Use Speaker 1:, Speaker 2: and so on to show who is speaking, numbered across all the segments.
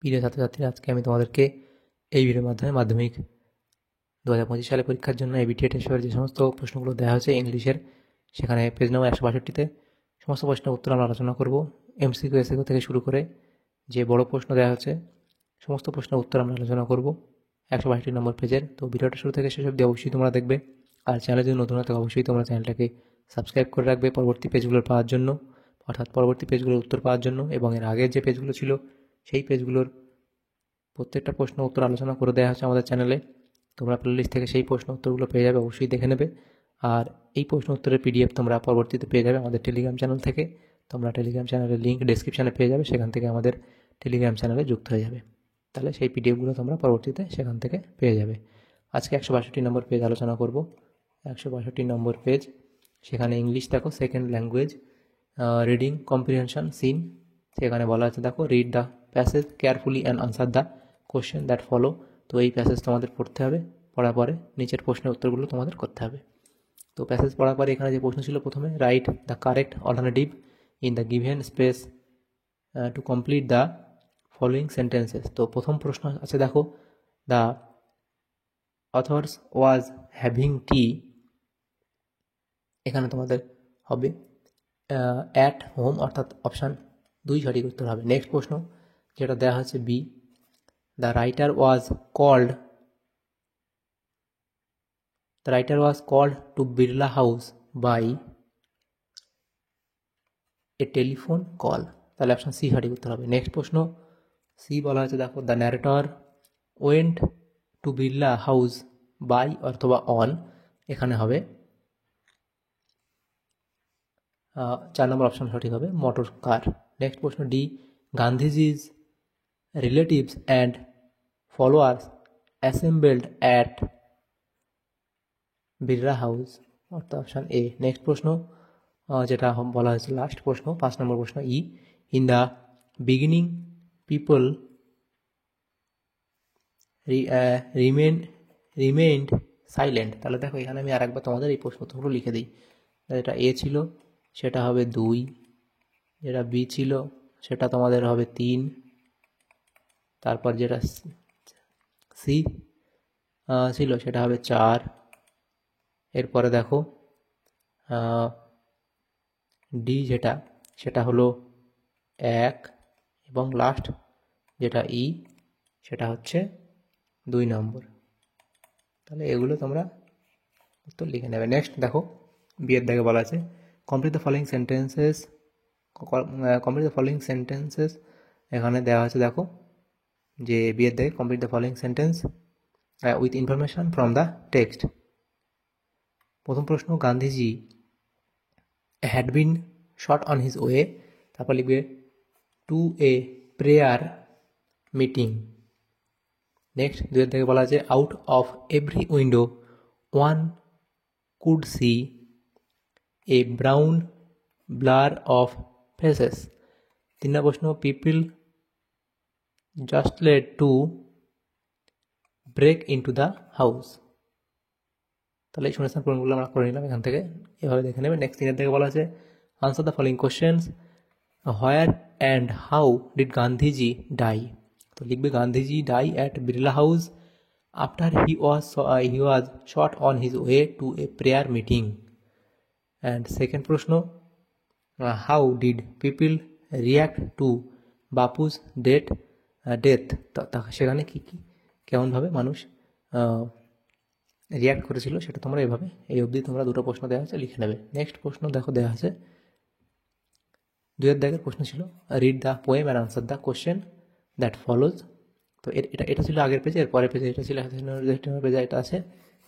Speaker 1: প্রিয় ছাত্রছাত্রীরা, আজকে আমি তোমাদেরকে এই ভিডিওর মাধ্যমে মাধ্যমিক 2025 সালে পরীক্ষার জন্য এবিটিএ টেস্টের যে সমস্ত প্রশ্নগুলো দেওয়া হয়েছে ইংলিশের, সেখানে পেজ নম্বর 162তে সমস্ত প্রশ্নের উত্তর আমরা আলোচনা করব। এমসিকিউ এসিকিউ থেকে শুরু করে যে বড় প্রশ্ন দেওয়া হচ্ছে সমস্ত প্রশ্নের উত্তর আমরা আলোচনা করব 162 নম্বর পেজের। তো ভিডিওটা শুরু থেকে শেষ অবধি অবশ্যই তোমরা দেখবে, আর চ্যানেলে যদি নতুন থাকে অবশ্যই তোমরা চ্যানেলটাকে সাবস্ক্রাইব করে রাখবে পরবর্তী পেজগুলোর পাওয়ার জন্য, অর্থাৎ পরবর্তী পেজগুলোর উত্তর পাওয়ার জন্য। এবং এর আগের যে পেজগুলো ছিল সেই পেজগুলোর প্রত্যেকটা প্রশ্ন উত্তর আলোচনা করে দেওয়া হচ্ছে আমাদের চ্যানেলে। তোমরা প্লেলিস্ট থেকে সেই প্রশ্ন উত্তরগুলো পেয়ে যাবে, অবশ্যই দেখে নেবে। আর এই প্রশ্ন উত্তরের পিডিএফ তোমরা পরবর্তীতে পেয়ে যাবে আমাদের টেলিগ্রাম চ্যানেল থেকে। তোমরা টেলিগ্রাম চ্যানেলের লিঙ্ক ডেসক্রিপশানে পেয়ে যাবে, সেখান থেকে আমাদের টেলিগ্রাম চ্যানেলে যুক্ত হয়ে যাবে। তাহলে সেই পিডিএফগুলো তোমরা পরবর্তীতে সেখান থেকে পেয়ে যাবে। আজকে 162 নম্বর পেজ আলোচনা করব। 162 নম্বর পেজ, সেখানে ইংলিশ দেখো, second language, reading comprehension seen. সেখানে বলা আছে দেখো, read the passage carefully and answer the question that follow. তো এই প্যাসেজ তোমাদের পড়তে হবে, পড়ার পরে নিচের প্রশ্নের উত্তরগুলো তোমাদের করতে হবে। তো প্যাসেজ পড়ার পরে এখানে যে প্রশ্ন ছিল প্রথমে, write the correct alternative in the given space to complete the following sentences. তো প্রথম প্রশ্ন আছে দেখো, the author's was having tea. এখানে তোমাদের হবে অ্যাট হোম, অর্থাৎ অপশান 2 সঠিক উত্তর হবে। নেক্সট প্রশ্ন যেটা দেওয়া হচ্ছে B, the writer was called to Birla house by a telephone call. তাহলে অপশান সি সঠিক উত্তর হবে। নেক্সট প্রশ্ন সি বলা হয়েছে দেখো, the narrator went to Birla house by অথবা অন। এখানে হবে 4 নম্বর অপশান সঠিক হবে, মোটর কার। নেক্সট প্রশ্ন D, Gandhiji's relatives and followers assembled at Birla house, অর্থাৎ অপশান এ। নেক্সট প্রশ্ন যেটা বলা হয়েছে লাস্ট প্রশ্ন, 5 নম্বর প্রশ্ন ই, in the beginning people remained silent. তাহলে দেখো এখানে আমি আরেকবার তোমাদের এই প্রশ্ন উত্তরগুলো লিখে দিই। যেটা এ ছিল সেটা হবে 2, যেটা বি ছিল সেটা তোমাদের হবে 3, তারপর যেটা সি ছিল সেটা হবে 4, এরপরে দেখো ডি যেটা সেটা হলো 1, এবং লাস্ট যেটা ই সেটা হচ্ছে 2 নম্বর। তাহলে এগুলো তোমরা উত্তর লিখে নেবে। নেক্সট দেখো বিয়ের দাগে বলা আছে, কমপ্লিট দ্য ফলোয়িং সেন্টেন্সেস। এখানে দেওয়া আছে দেখো যে বিয়ের দাগে complete the following sentence with information from the text. প্রথম প্রশ্ন, Gandhiji had been shot on his way, তারপর লিখবে to a prayer meeting. Next দুয়ের থেকে বলা আছে, out of every window one could see a brown blur of faces. 3 নম্বর প্রশ্ন, people jostled to break into the house. তাহলে এই শূন্যস্থান পূরণগুলো আমরা করে নিলাম এখান থেকে, এভাবে দেখে নেবে। নেক্সট 3 থেকে বলা আছে, answer the following questions, where and how did Gandhiji die. তো লিখবে Gandhiji die at Birla house after he was shot on his way to a prayer meeting. And second প্রশ্ন, how did people react to Bapu's death. সেখানে কী কেমনভাবে মানুষ react করেছিল সেটা তোমরা এভাবে এই অবধি তোমরা 2টো প্রশ্ন দেওয়া আছে লিখে নেবে। নেক্সট প্রশ্ন দেখো দেওয়া আছে 2 দাগের প্রশ্ন ছিল, read the poem and answer the question that follows. তো এটা ছিল আগের পেজে, এর পরের পেজে এটা ছিল পেজে এটা আছে।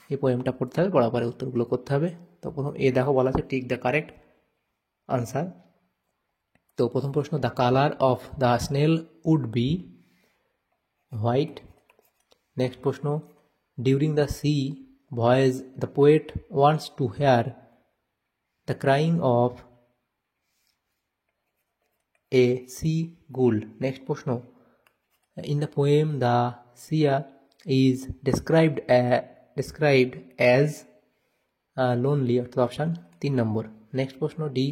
Speaker 1: এই পোয়েমটা পড়তে হবে, পড়ার পরে উত্তরগুলো করতে হবে। তো প্রথম এ দেখো বলা আছে, টিক দ্য কারেক্ট আনসার। তো প্রথম প্রশ্ন, the colour of the snail would be white. Next প্রশ্ন, during the sea voyage the poet wants to hear the crying of a seagull. Next প্রশ্ন, in the poem the seer is described as lonely, অর্থাৎ option 3 নম্বর। Next প্রশ্ন D,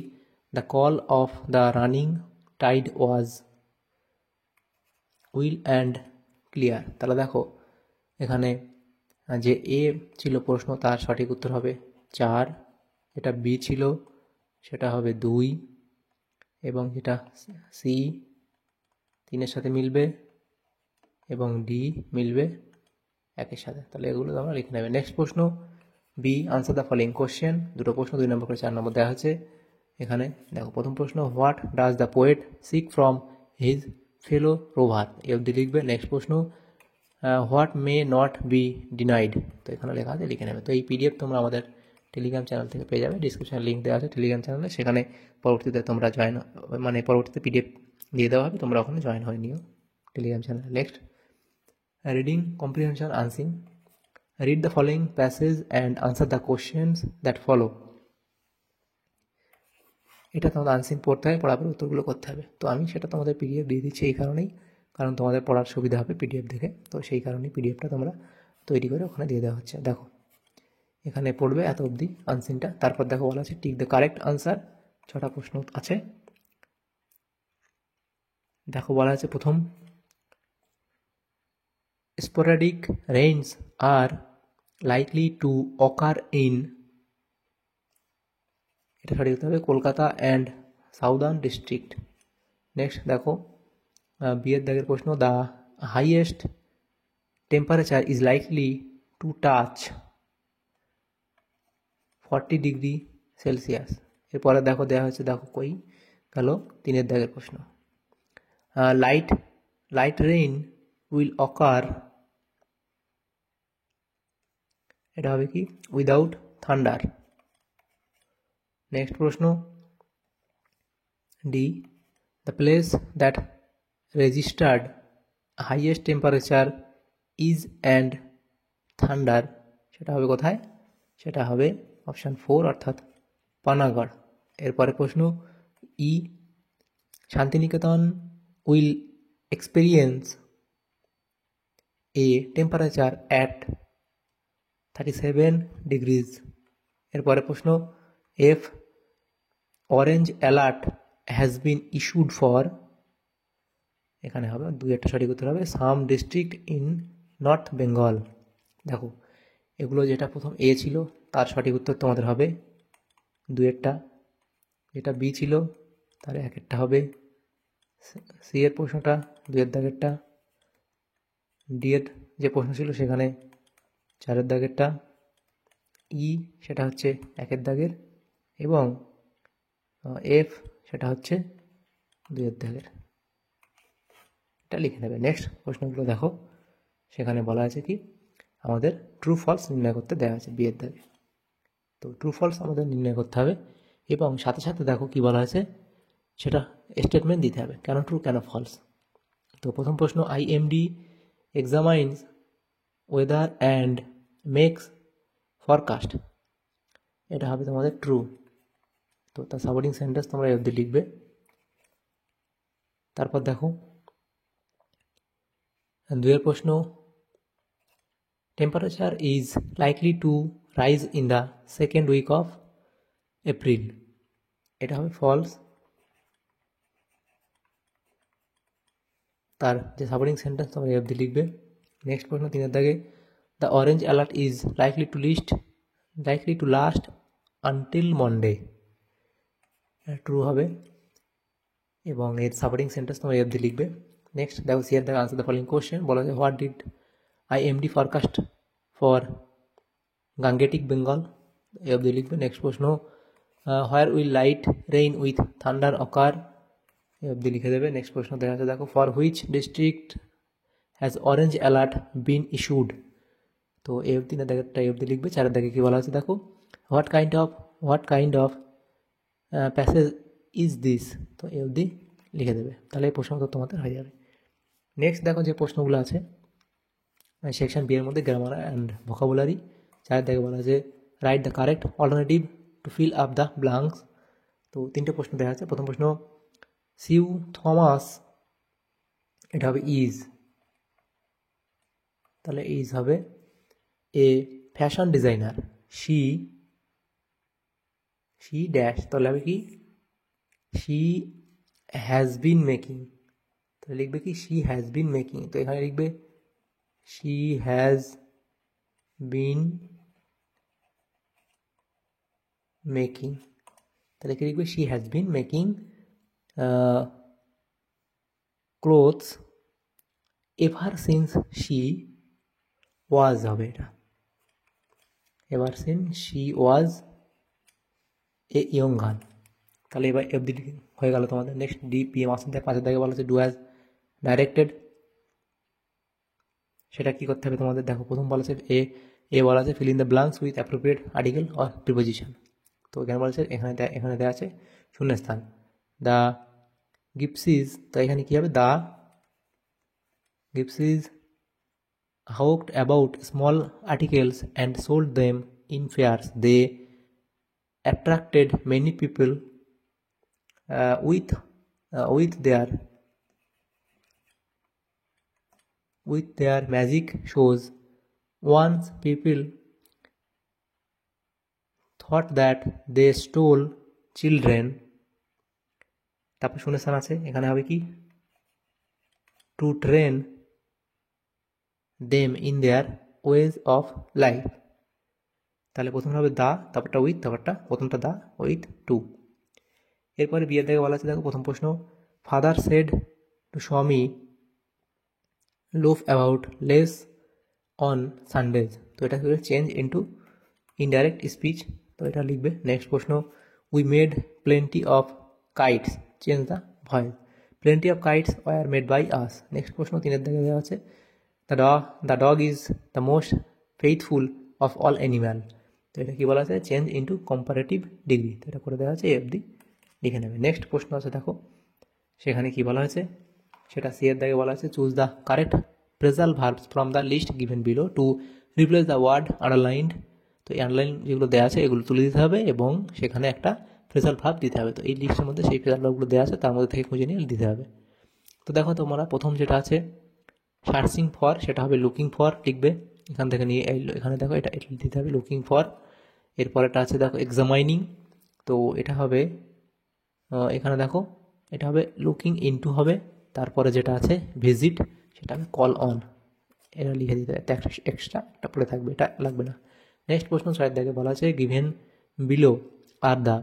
Speaker 1: the call of the running tide was will and clear. তাহলে দেখো এখানে যে এ ছিল প্রশ্ন তার সঠিক উত্তর হবে 4, যেটা বি ছিল সেটা হবে 2, এবং যেটা সি 3-এর সাথে মিলবে এবং ডি মিলবে 1-এর সাথে। তাহলে এগুলো তোমরা লিখে নেবে। নেক্সট প্রশ্ন B, answer the following question. দুটো প্রশ্ন 2 নম্বর করে 4 নম্বর দেওয়া আছে এখানে। দেখো প্রথম প্রশ্ন, what does the poet seek from his fellow rover, এ অবধি লিখবে। নেক্সট প্রশ্ন, what may not be denied, তো এখানে লেখা আছে লিখে নেবে। তো এই পিডিএফ তোমরা আমাদের টেলিগ্রাম চ্যানেল থেকে পেয়ে যাবে, ডিসক্রিপশনে লিঙ্ক দেওয়া আছে টেলিগ্রাম চ্যানেলে, সেখানে পরবর্তীতে তোমরা পরবর্তীতে পিডিএফ দিয়ে দেওয়া হবে, তোমরা ওখানে জয়েন হয়ে নিও টেলিগ্রাম চ্যানেলে। Next, reading comprehension unseen, read the following passage and answer the questions that follow. এটা তোমাদের আনসিন পড়তে হবে, পড়ার পর উত্তরগুলো করতে হবে। তো আমি সেটা তোমাদের পিডিএফ দিয়ে দিচ্ছি এই কারণেই, কারণ তোমাদের পড়ার সুবিধা হবে পিডিএফ দেখে, তো সেই কারণেই পিডিএফটা তোমরা তৈরি করে ওখানে দিয়ে দেওয়া হচ্ছে। দেখো এখানে পড়বে এত অবধি আনসিনটা, তারপর দেখো বলা আছে টিক দ্য কারেক্ট আনসার, 6টা প্রশ্ন আছে। দেখো বলা আছে প্রথম, sporadic rains are likely to occur in, এটা সঠিক হতে হবে Kolkata and southern district. Next দেখো বিয়ের দাগের প্রশ্ন, the highest temperature is likely to touch 40 degree Celsius. এরপরে দেখো দেওয়া হয়েছে, দেখো কই গেল 3-এর দাগের প্রশ্ন, লাইট রেইন উইল অকার, এটা হবে কি উইদাউট থান্ডার। নেক্সট প্রশ্ন D, the place that registered highest temperature is and thunder, সেটা হবে কোথায়, সেটা হবে অপশান 4 অর্থাৎ পানাগড়। এরপরে প্রশ্ন E, Santiniketan will experience a temperature at 37 degrees. এরপরে প্রশ্ন F, orange alert has been issued for, এখানে হবে 2-একটা সঠিক উত্তর হবে some district in north Bengal. দেখো এগুলো যেটা প্রথম এ ছিল তার সঠিক উত্তর তোমাদের হবে 2-একটা, যেটা বি ছিল তার 1-একটা হবে, সি এর প্রশ্নটা 2-এর দাগেরটা, ডি এর যে প্রশ্ন ছিল সেখানে 4-এর দাগেরটা, ই সেটা হচ্ছে 1-এর দাগের, এবং এফ সেটা হচ্ছে 2-এর দাগের। এটা লিখে নেবে। নেক্সট প্রশ্নগুলো দেখো, সেখানে বলা আছে কি আমাদের ট্রু ফলস নির্ণয় করতে দেওয়া আছে বিয়ের দাগে। তো ট্রু ফলস আমাদের নির্ণয় করতে হবে, এবং সাথে সাথে দেখো কি বলা আছে সেটা স্টেটমেন্ট দিতে হবে, কেন ট্রু কেন ফলস। তো প্রথম প্রশ্ন, IMD examines weather and makes forecast, এটা হবে তোমাদের ট্রু। তো তার সাপোর্টিং সেন্টেন্স তোমরা এই অবধি লিখবে। তারপর দেখো 2-এর প্রশ্ন, temperature is likely to rise in the second week of April, এটা হবে ফলস। তার যে সাপোর্টিং সেন্টেন্স তোমরা এই অবধি লিখবে। নেক্সট প্রশ্ন 3-এর দাগে, the orange alert is likely to last until Monday, true হবে, এবং এর সাপোর্টিং সেন্টেন্স তোমরা এই অবধি লিখবে। নেক্সট দেখো সিয়ার দেখো আনসার দ্য ফলোইং কোশ্চেন, বলা যায় what did IMD forecast for Gangetic Bengal, এই অবধি লিখবে। নেক্সট প্রশ্ন, where will light rain with thunder occur, এই অবধি লিখে দেবে। নেক্সট প্রশ্ন দেখা যাচ্ছে দেখো, for which district has orange alert been issued, তো এই অবধি না দাগেরটা এই অবধি লিখবে। 4-এর দাগে কী বলা আছে দেখো, what kind of passage is this, তো এই অবধি লিখে দেবে। তাহলে এই প্রশ্ন তো তোমাদের হয়ে যাবে। নেক্সট দেখো যে প্রশ্নগুলো আছে সেকশন বি এর মধ্যে গ্রামার অ্যান্ড ভোকাবুলারি। 4-এর দাগে বলা আছে write the correct alternative to fill up the blanks. তো 3টে প্রশ্ন দেখা আছে। প্রথম প্রশ্ন, সিউ থমাস, এটা হবে ইজ, তাহলে ইজ হবে এ ফ্যাশন ডিজাইনার, শি ড্যাশ, তাহলে হবে কি শি হ্যাজ বিন মেকিং, তো লিখবে কি শি হ্যাজ বিন মেকিং, তো এখানে লিখবে শি হ্যাজ বিন মেকিং, তাহলে কি লিখবে she has been making clothes ever since she was হবে, এটা ever since she was a young girl. তাহলে এবার এফ ডি হয়ে গেল তোমাদের। নেক্সট ডি পি এম আসেন দেখ, 5 দাগে বলা আছে ডু হ্যাজ ডাইরেক্টেড, সেটা কী করতে হবে তোমাদের? দেখো প্রথম বলা আছে এ বলা আছে fill in the blanks with appropriate article or preposition. তো এখানে বলা আছে এখানে দেওয়া আছে শূন্যস্থান দ্য গিপসিস, তো এখানে কী হবে? The gypsies hawked about small articles and sold them in fairs. They attracted many people with their magic shows. Once people thought that they stole children. তারপর শূন্যস্থান আছে, এখানে হবে কি? To train them in their ways of life. তাহলে প্রথমটা হবে দা, তারপরটা উইথ, তারপরটা প্রথমটা দা উইথ টু। এরপরে বিয়ের থেকে বলা আছে, দেখো প্রথম প্রশ্ন father said to Swami loaf about less on Sundays, তো এটা চেঞ্জ ইন্টু ইনডাইরেক্ট স্পিচ, তো এটা লিখবে। নেক্সট প্রশ্ন we made plenty of kites, change the voice, plenty of kites were made by us. Next প্রশ্ন 3 দিকে দেওয়া আছে the dog is the most faithful of all animal, তো এটা কী বলা আছে? চেঞ্জ ইন্টু কম্পারেটিভ ডিগ্রি, তো এটা করে দেওয়া আছে এফ ডি লিখে নেবে। নেক্সট প্রশ্ন আছে দেখো, সেখানে কি বলা হয়েছে? সেটা সি এর দাগে বলা আছে choose the correct phrasal verbs from the list given below to replace the word underlined, তো এই আন্ডারলাইন যেগুলো দেওয়া আছে এগুলো তুলে দিতে হবে এবং সেখানে একটা ফ্রেজাল ভার্ব দিতে হবে। তো এই লিস্টের মধ্যে সেই ফ্রেজাল ভার্বগুলো দেওয়া আছে, তার মধ্যে থেকে খুঁজে নিয়ে দিতে হবে। তো দেখো তোমরা প্রথম যেটা আছে সার্চিং ফর, সেটা হবে লুকিং ফর লিখবে, এখান থেকে নিয়ে এখানে দেখো এটা দিতে হবে লুকিং ফর। এরপরেটা আছে দেখো এক্সামাইনিং, তো এটা হবে এখানে দেখো এটা হবে লুকিং ইনটু হবে। তারপরে যেটা আছে ভিজিট, সেটা হবে কল অন, এটা লিখে দিতে হবে, এক্সট্রা একটা পড়ে থাকবে, এটা লাগবে না। নেক্সট প্রশ্ন 6 দেখে বলা আছে given below are the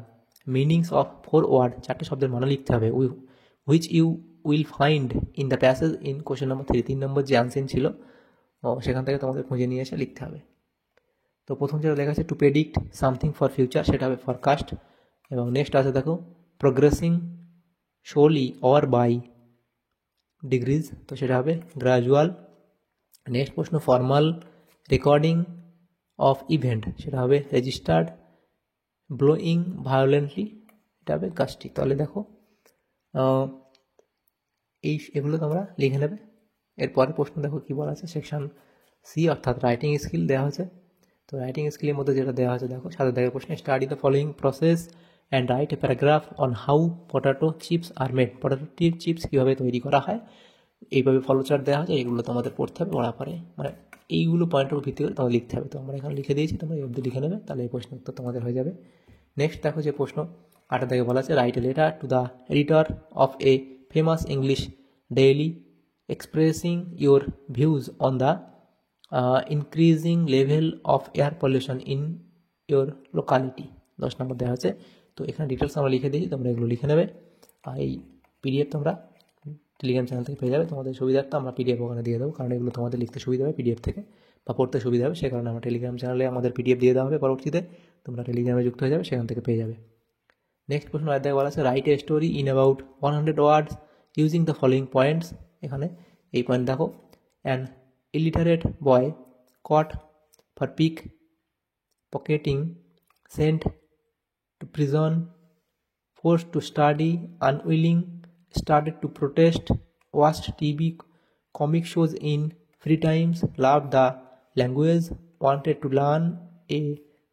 Speaker 1: meanings of 4 word, 4টে শব্দের মানে লিখতে হবে which you will find in the passage in question number 3, 3 নম্বর যে আনসেন ছিল সেখান থেকে তোমাদের খুঁজে নিয়ে এসে লিখতে হবে। তো প্রথম যেটা লেখা আছে to predict something for future, সেটা হবে ফরকাস্ট। এবং নেক্সট আছে দেখো প্রোগ্রেসিং শোলি অর বাই ডিগ্রিজ, তো সেটা হবে গ্রাজুয়াল। নেক্সট প্রশ্ন ফর্মাল রেকর্ডিং অফ ইভেন্ট, সেটা হবে রেজিস্টার্ড। ব্লোয়িং ভায়োলেন্টলি, এটা হবে গাস্টি। তাহলে দেখো এগুলো তোমরা লিখে নেবে। এরপরের প্রশ্ন দেখো কী বলা আছে সেকশন সি, অর্থাৎ রাইটিং স্কিল দেওয়া হয়েছে। তো রাইটিং স্কিলের মধ্যে যেটা দেওয়া হয়েছে দেখো 7 দাগের প্রশ্ন study the following process and write a paragraph on how potato chips are made, potato chips কীভাবে তৈরি করা হয়, এইভাবে ফলোচার্ট দেওয়া হয়েছে, এইগুলো তোমাদের পড়তে হবে পড়া পরে, মানে এইগুলো পয়েন্টের উপর ভিত্তি করে তোমাদের লিখতে হবে। তো আমরা এখানে লিখে দিয়েছি, তোমরা এই অবধি লিখে নেবে, তাহলে এই প্রশ্ন উত্তর তোমাদের হয়ে যাবে। নেক্সট দেখো যে প্রশ্ন 8 দাগে বলা আছে write a letter to the editor of a famous English daily expressing your views on the increasing level of air pollution in your locality, 10 নম্বর দেওয়া আছে। তো এখানে ডিটেলস আমরা লিখে দিয়েছি, তোমরা এগুলো লিখে নেবে। আর এই পিডিএফ তোমরা টেলিগ্রাম চ্যানেল থেকে পেয়ে যাবে, তোমাদের সুবিধার্থে আমরা পিডিএফ ওখানে দিয়ে দেবো, কারণ এগুলো তোমাদের লিখতে সুবিধা হবে পিডিএফ থেকে বা পড়তে সুবিধা হবে, সে কারণে আমরা টেলিগ্রাম চ্যানেলে আমাদের পিডিএফ দিয়ে দেওয়া হবে, পরবর্তীতে তোমরা টেলিগ্রামে যুক্ত হয়ে যাবে, সেখান থেকে পেয়ে যাবে। নেক্সট প্রশ্ন আগে বলা আছে write a story in about 100 words using the following points, এখানে এই পয়েন্ট দেখো an illiterate boy caught for pickpocketing sent to prison forced to study, unwilling, started to protest, watched TV comic shows in free times, loved the language, wanted to learn a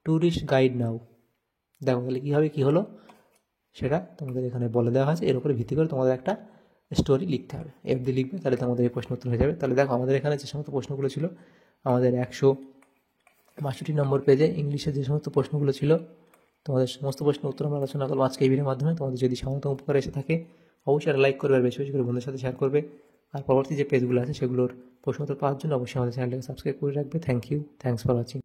Speaker 1: tourist guide now. দেখো তাহলে কীভাবে কী হলো সেটা তোমাদের এখানে বলে দেওয়া আছে, এর উপরে ভিত্তি করে তোমাদের একটা স্টোরি লিখতে হবে, এফডি লিখবে, তাহলে তোমাদের এই প্রশ্ন উত্তর হয়ে যাবে। তাহলে দেখো আমাদের এখানে যে সমস্ত প্রশ্নগুলো ছিল আমাদের 162 নম্বর পেজে ইংলিশের যে সমস্ত প্রশ্নগুলো ছিল তোমাদের সমস্ত প্রশ্নের উত্তর আমরা আলোচনা করবো আজকে এই ভিডিওর মাধ্যমে। তোমাদের যদি সামান্য উপকার এসে থাকে অবশ্যই একটা লাইক করবে আর বেশি বেশি করে বন্ধুদের সাথে শেয়ার করবে। আর পরবর্তী যে পেজগুলো আছে সেগুলোর প্রশ্ন উত্তর পাওয়ার জন্য অবশ্যই আমাদের চ্যানেলটাকে সাবস্ক্রাইব করে রাখবে। Thank you, thanks for watching.